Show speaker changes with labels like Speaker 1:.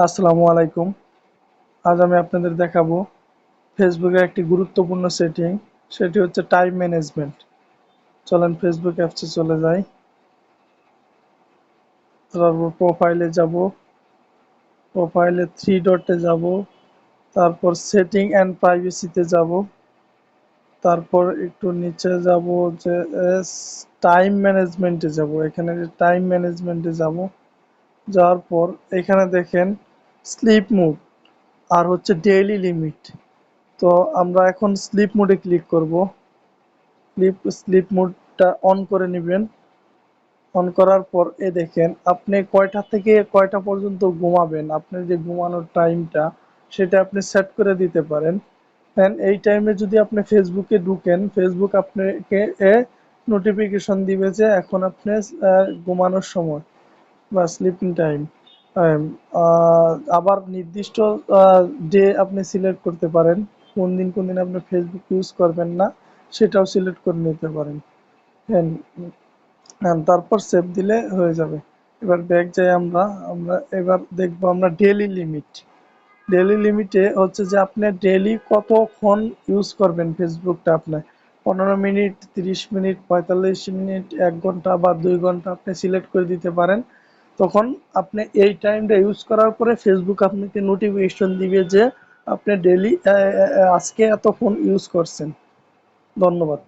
Speaker 1: আসসালামু আলাইকুম। আজ আমি আপনাদের দেখাবো ফেসবুকের একটি গুরুত্বপূর্ণ সেটিং, সেটি হচ্ছে টাইম ম্যানেজমেন্ট। চলেন ফেসবুক অ্যাপসে চলে যাই। তারপর প্রোফাইলে যাব, প্রোফাইলে থ্রি ডটে যাব, তারপর সেটিং অ্যান্ড প্রাইভেসিতে যাব, তারপর একটু নিচে যাব যে টাইম ম্যানেজমেন্টে যাব। এখানে টাইম ম্যানেজমেন্টে যাব, যাওয়ার পর এখানে দেখেন স্লিপ মোড আর হচ্ছে ডেইলি লিমিট। তো আমরা এখন স্লিপ মোডে ক্লিক করব। স্লিপ মোডটা অন করে নেবেন। অন করার পর দেখেন আপনি কয়টা থেকে কয়টা পর্যন্ত ঘুমাবেন, আপনার যে ঘুমানোর টাইমটা সেটা আপনি সেট করে দিতে পারেন। দেন এই টাইমে যদি আপনি ফেসবুকে ঢুকেন, ফেসবুক আপনাকে নোটিফিকেশন দিবে যে এখন আপনি ঘুমানোর সময় বা স্লিপিং টাইম। আবার নির্দিষ্ট ডে আপনি সিলেক্ট করতে পারেন, কোন দিন আপনি ফেসবুক ইউজ করবেন না সেটাও সিলেক্ট করে নিতে পারেন। হ্যাঁ, তারপর সেভ দিলে হয়ে যাবে। এবার ব্যাক যাই আমরা। আমরা এবার দেখবো আমরা ডেইলি লিমিট। ডেইলি লিমিটে হচ্ছে যে আপনি ডেইলি কতক্ষণ ইউজ করবেন ফেসবুকটা। আপনার 15 মিনিট, 30 মিনিট, 45 মিনিট, 1 ঘন্টা বা 2 ঘন্টা আপনি সিলেক্ট করে দিতে পারেন। তখন আপনি এই টাইমটা ইউজ করার পরে ফেসবুক আপনাকে নোটিফিকেশন দিবে যে আপনি ডেইলি আজকে এতক্ষণ ইউজ করছেন। ধন্যবাদ।